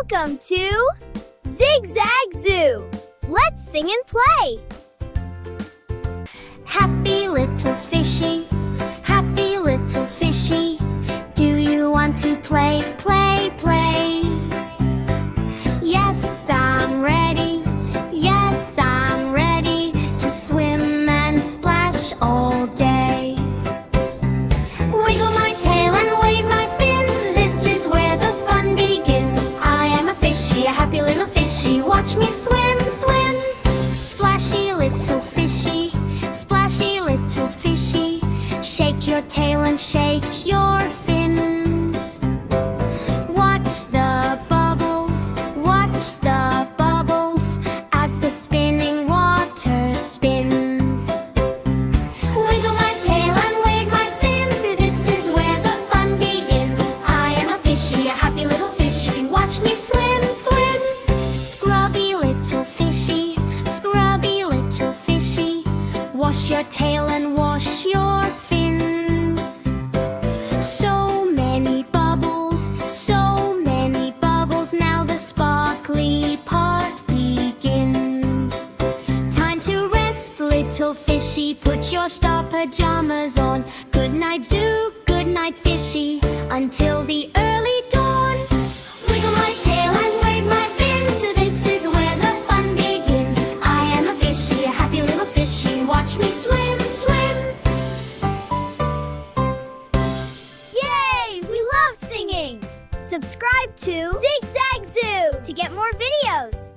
Welcome to Zig Zag Zoo. Let's sing and play. Happy little fishy, happy little fishy. Do you want to play, play, play? Yes, I'm ready. Yes, I'm ready to swim and splash all day. Wiggle my tail and wave my fins. This is where the fun begins. I am a fishy, a happy little fishy. Watch me swim, swim. Splashy little fishy, splashy little fishy. Shake your tail and shake your fins. Watch the bubbles as the spinning water spins. Wiggle my tail and wave my fins. This is where the fun begins. I am a fishy, a happy little fishy. Watch me swim, swim. Scrubby little fishy, scrubby little fishy. Wash your tail and wash your fins. So many bubbles, now the sparkly part begins. Time to rest, little fishy. Put your star pajamas on. Good night, zoo, good night, fishy, until the early dawn. Wiggle my tail and wave my fins. This is where the fun begins. I am a fishy, a happy little fishy. Watch me swim, swim. Yay! We love singing! Subscribe to Zig Zag Zoo to get more videos.